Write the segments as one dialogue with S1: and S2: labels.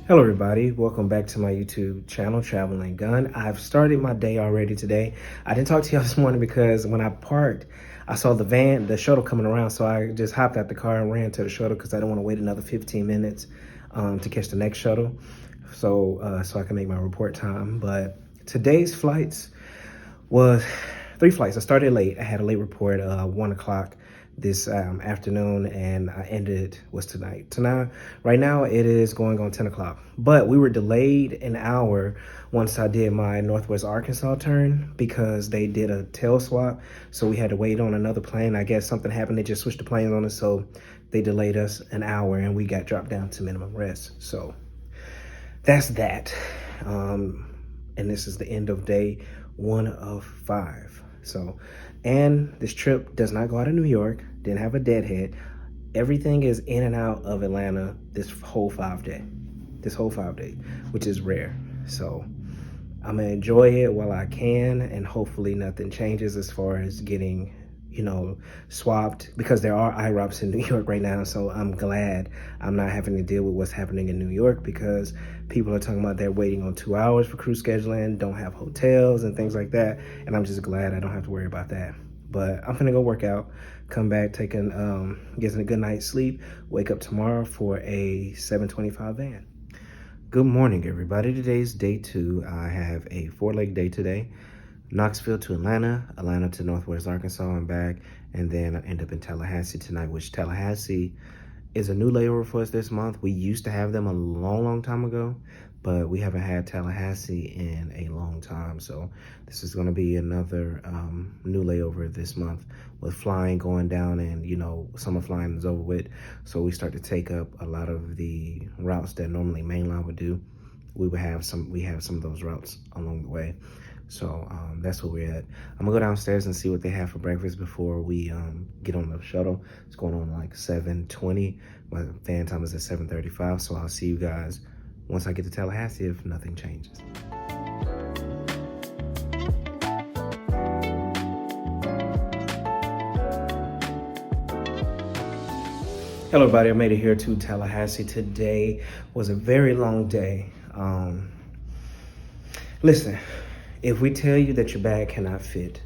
S1: Hello everybody, welcome back to my YouTube channel, Traveling Gun. I've started my day already today. I didn't talk to y'all this morning because when I parked, I saw the shuttle coming around, so I just hopped out the car and ran to the shuttle because I don't want to wait another 15 minutes to catch the next shuttle, so I can make my report time. But today's flights was 3 flights. I started late. I had a late report, 1 o'clock this afternoon, and I ended, what's tonight? Right now it is going on 10 o'clock, but we were delayed an hour once I did my Northwest Arkansas turn because they did a tail swap. So we had to wait on another plane. I guess something happened. They just switched the planes on us. So they delayed us an hour and we got dropped down to minimum rest. So that's that. And this is the end of day 1 of 5. So, and this trip does not go out of New York, didn't have a deadhead. Everything is in and out of Atlanta this whole 5 day, which is rare. So I'm gonna enjoy it while I can, and hopefully nothing changes as far as getting, swapped, because there are IROPs in New York right now. So I'm glad I'm not having to deal with what's happening in New York, because people are talking about they're waiting on 2 hours for crew scheduling, don't have hotels and things like that. And I'm just glad I don't have to worry about that. But I'm gonna go work out, come back, getting a good night's sleep, wake up tomorrow for a 725 van. Good morning, everybody. Today's day 2. I have a 4-leg day today. Knoxville to Atlanta, Atlanta to Northwest Arkansas and back, and then I end up in Tallahassee tonight, which Tallahassee is a new layover for us this month. We used to have them a long time ago, but we haven't had Tallahassee in a long time. So this is gonna be another new layover this month, with flying going down, and summer flying is over with. So we start to take up a lot of the routes that normally mainline would do. We have some of those routes along the way. So that's where we're at. I'm gonna go downstairs and see what they have for breakfast before we get on the shuttle. It's going on like 7:20. My van time is at 7:35. So I'll see you guys once I get to Tallahassee if nothing changes. Hello everybody, I made it here to Tallahassee. Today was a very long day. Listen, if we tell you that your bag cannot fit,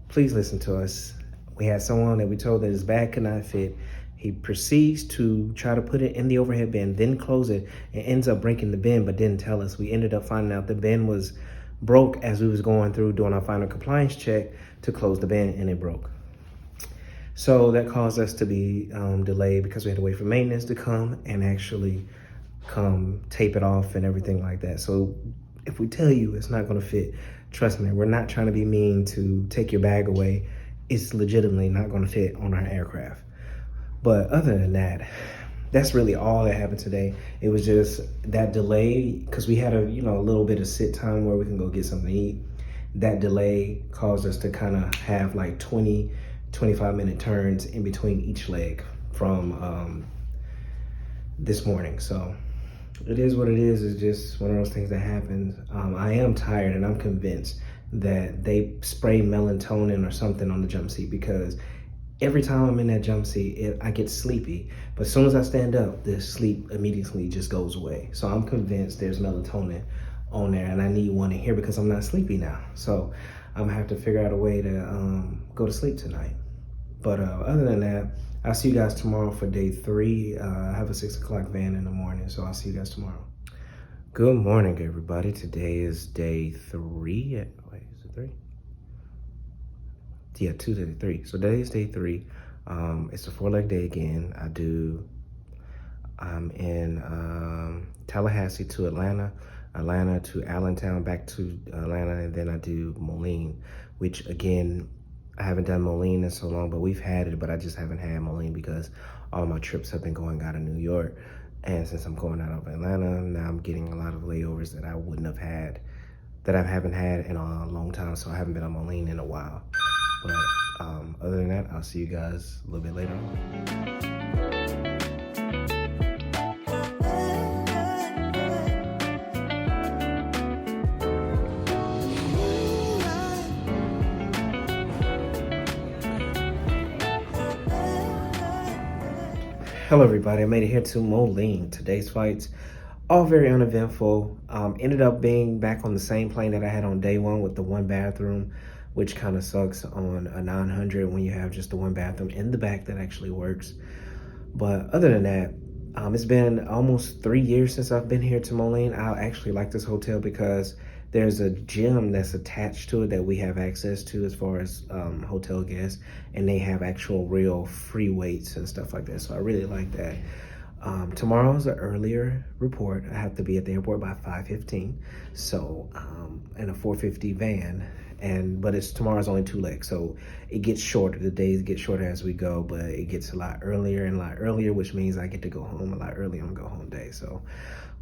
S1: please listen to us. We had someone that we told that his bag could not fit. He proceeds to try to put it in the overhead bin, then close it, and ends up breaking the bin, but didn't tell us. We ended up finding out the bin was broke as we was going through doing our final compliance check to close the bin, and it broke. So that caused us to be delayed because we had to wait for maintenance to come and actually come tape it off and everything like that. So if we tell you it's not gonna fit, trust me, we're not trying to be mean to take your bag away. It's legitimately not gonna fit on our aircraft. But other than that, that's really all that happened today. It was just that delay, because we had a little bit of sit time where we can go get something to eat. That delay caused us to kind of have like 25-minute turns in between each leg from this morning. So it is what it is. It's just one of those things that happens. I am tired, and I'm convinced that they spray melatonin or something on the jump seat, because every time I'm in that jump seat, I get sleepy. But as soon as I stand up, the sleep immediately just goes away. So I'm convinced there's melatonin on there, and I need one in here because I'm not sleepy now. So I'm gonna have to figure out a way to go to sleep tonight. But other than that, I'll see you guys tomorrow for day 3. I have a 6 o'clock van in the morning, so I'll see you guys tomorrow. Good morning, everybody. Today is day 3. Wait, is it 3? Yeah, 2 to 3. So today is day 3. It's a 4-leg day again. I'm in Tallahassee to Atlanta, Atlanta to Allentown, back to Atlanta, and then I do Moline, which again, I haven't done Moline in so long, but we've had it, but I just haven't had Moline because all my trips have been going out of New York. And since I'm going out of Atlanta, now I'm getting a lot of layovers that I wouldn't have had, that I haven't had in a long time. So I haven't been on Moline in a while. But other than that, I'll see you guys a little bit later on. Hello everybody, I made it here to Moline. Today's flights All very uneventful. Ended up being back on the same plane that I had on day one with the one bathroom, which kind of sucks on a 900 when you have just the one bathroom in the back that actually works. But other than that, it's been almost 3 years since I've been here to Moline. I actually like this hotel because there's a gym that's attached to it that we have access to as far as hotel guests, and they have actual real free weights and stuff like that. So I really like that. Tomorrow's an earlier report. I have to be at the airport by 5:15. So in a 450 van, but tomorrow's only 2 legs, so it gets shorter. The days get shorter as we go, but it gets a lot earlier and a lot earlier, which means I get to go home a lot earlier on go home day. So,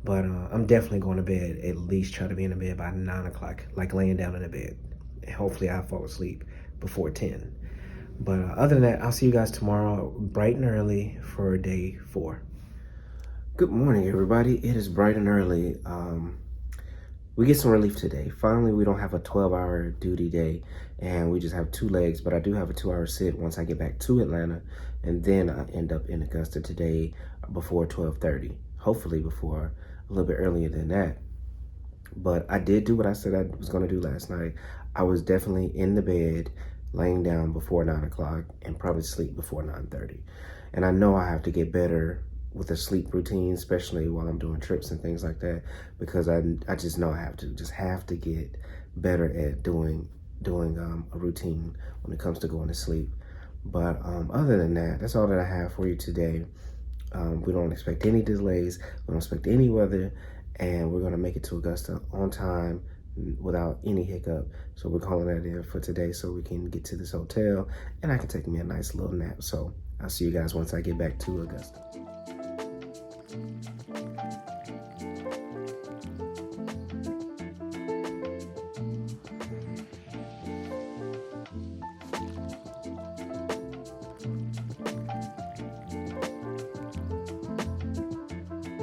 S1: but I'm definitely going to bed. At least try to be in the bed by 9 o'clock, like laying down in the bed. And hopefully I fall asleep before 10. But other than that, I'll see you guys tomorrow bright and early for day 4. Good morning, everybody. It is bright and early. We get some relief today. Finally, we don't have a 12-hour duty day, and we just have 2 legs, but I do have a 2-hour sit once I get back to Atlanta, and then I end up in Augusta today before 12:30, hopefully before a little bit earlier than that. But I did do what I said I was going to do last night. I was definitely in the bed, laying down before 9 o'clock, and probably sleep before 9:30. And I know I have to get better with a sleep routine, especially while I'm doing trips and things like that, because I just know I have to get better at doing a routine when it comes to going to sleep. But other than that, that's all that I have for you today. We don't expect any delays, we don't expect any weather, and we're gonna make it to Augusta on time without any hiccup. So we're calling that in for today so we can get to this hotel and I can take me a nice little nap. So I'll see you guys once I get back to Augusta.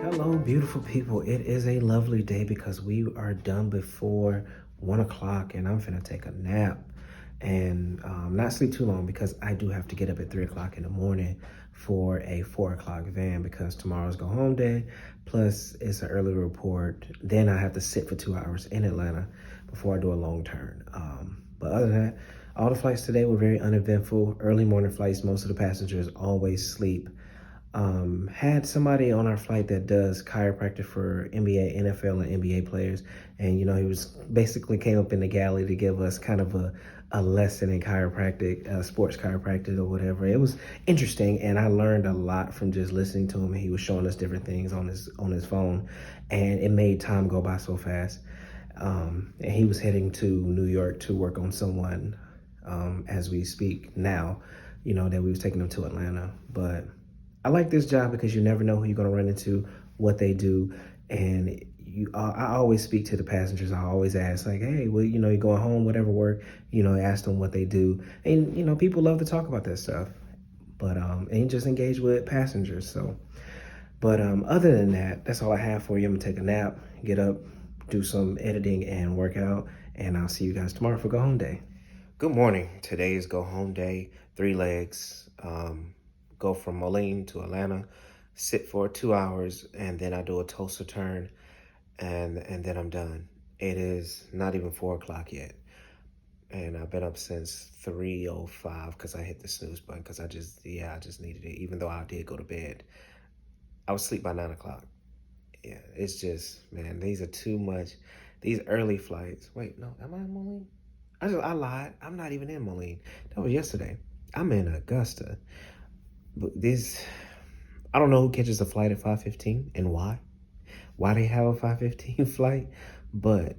S1: Hello, beautiful people. It is a lovely day because we are done before 1 o'clock and I'm finna take a nap and not sleep too long because I do have to get up at 3 o'clock in the morning for a 4 o'clock van because tomorrow's go home day. Plus it's an early report. Then I have to sit for 2 hours in Atlanta before I do a long turn. But other than that, all the flights today were very uneventful. Early morning flights, most of the passengers always sleep. Had somebody on our flight that does chiropractic for NBA, NFL, and NBA players. And, you know, he was basically came up in the galley to give us kind of a lesson in chiropractic, sports chiropractic or whatever. It was interesting, and I learned a lot from just listening to him. He was showing us different things on his phone, and it made time go by so fast. And he was heading to New York to work on someone as we speak now, you know, that we was taking him to Atlanta. But I like this job because you never know who you're going to run into, what they do. And I always speak to the passengers. I always ask, like, hey, well, you know, you're going home, whatever work, you know, ask them what they do. And, you know, people love to talk about that stuff. But, and just engage with passengers. So, but other than that, that's all I have for you. I'm going to take a nap, get up, do some editing and work out. And I'll see you guys tomorrow for go home day. Good morning. Today is go home day, 3 legs. Go from Moline to Atlanta, sit for 2 hours, and then I do a Tulsa turn, and then I'm done. It is not even 4 o'clock yet, and I've been up since 3:05 because I hit the snooze button because I just needed it. Even though I did go to bed, I was asleep by 9 o'clock. Yeah, it's just, man, these are too much. These early flights. Wait, no, am I in Moline? I lied. I'm not even in Moline. That was yesterday. I'm in Augusta. But I don't know who catches a flight at 5:15 and why they have a 5:15 flight, but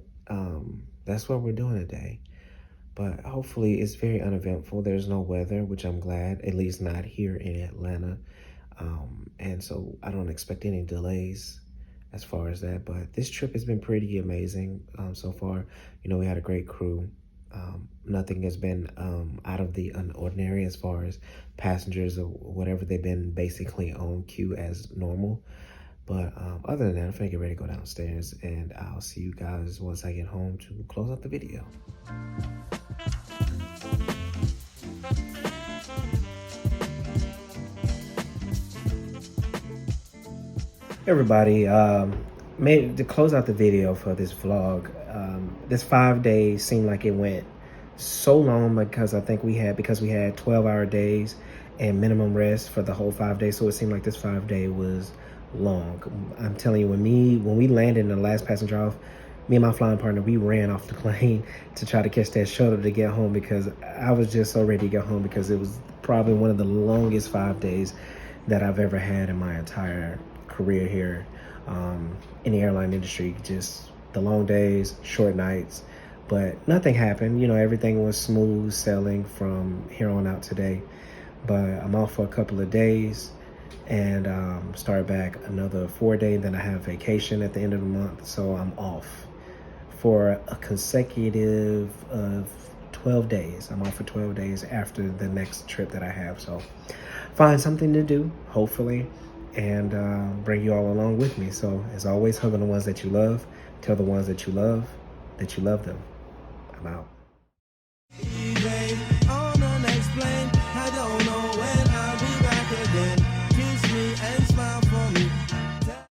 S1: that's what we're doing today. But hopefully it's very uneventful. There's no weather, which I'm glad, at least not here in Atlanta. And so I don't expect any delays as far as that, but this trip has been pretty amazing so far. You know, we had a great crew. Nothing has been out of the ordinary as far as passengers or whatever. They've been basically on cue as normal. But other than that, I'm gonna get ready to go downstairs and I'll see you guys once I get home to close out the video. Hey everybody, to close out the video for this vlog, this 5 days seemed like it went so long because I think we had 12-hour days and minimum rest for the whole 5 days. So it seemed like this 5 day was long. I'm telling you, when we landed in the last passenger off, me and my flying partner, we ran off the plane to try to catch that shuttle to get home, because I was just so ready to get home, because it was probably one of the longest 5 days that I've ever had in my entire career here in the airline industry. Just the long days, short nights, but nothing happened. You know, everything was smooth sailing from here on out today. But I'm off for a couple of days and start back another 4 days. Then I have vacation at the end of the month, so I'm off for a consecutive of 12 days. I'm off for 12 days after the next trip that I have. So find something to do, hopefully, and bring you all along with me. So as always, hug on the ones that you love. Tell the ones that you love them. I'm out.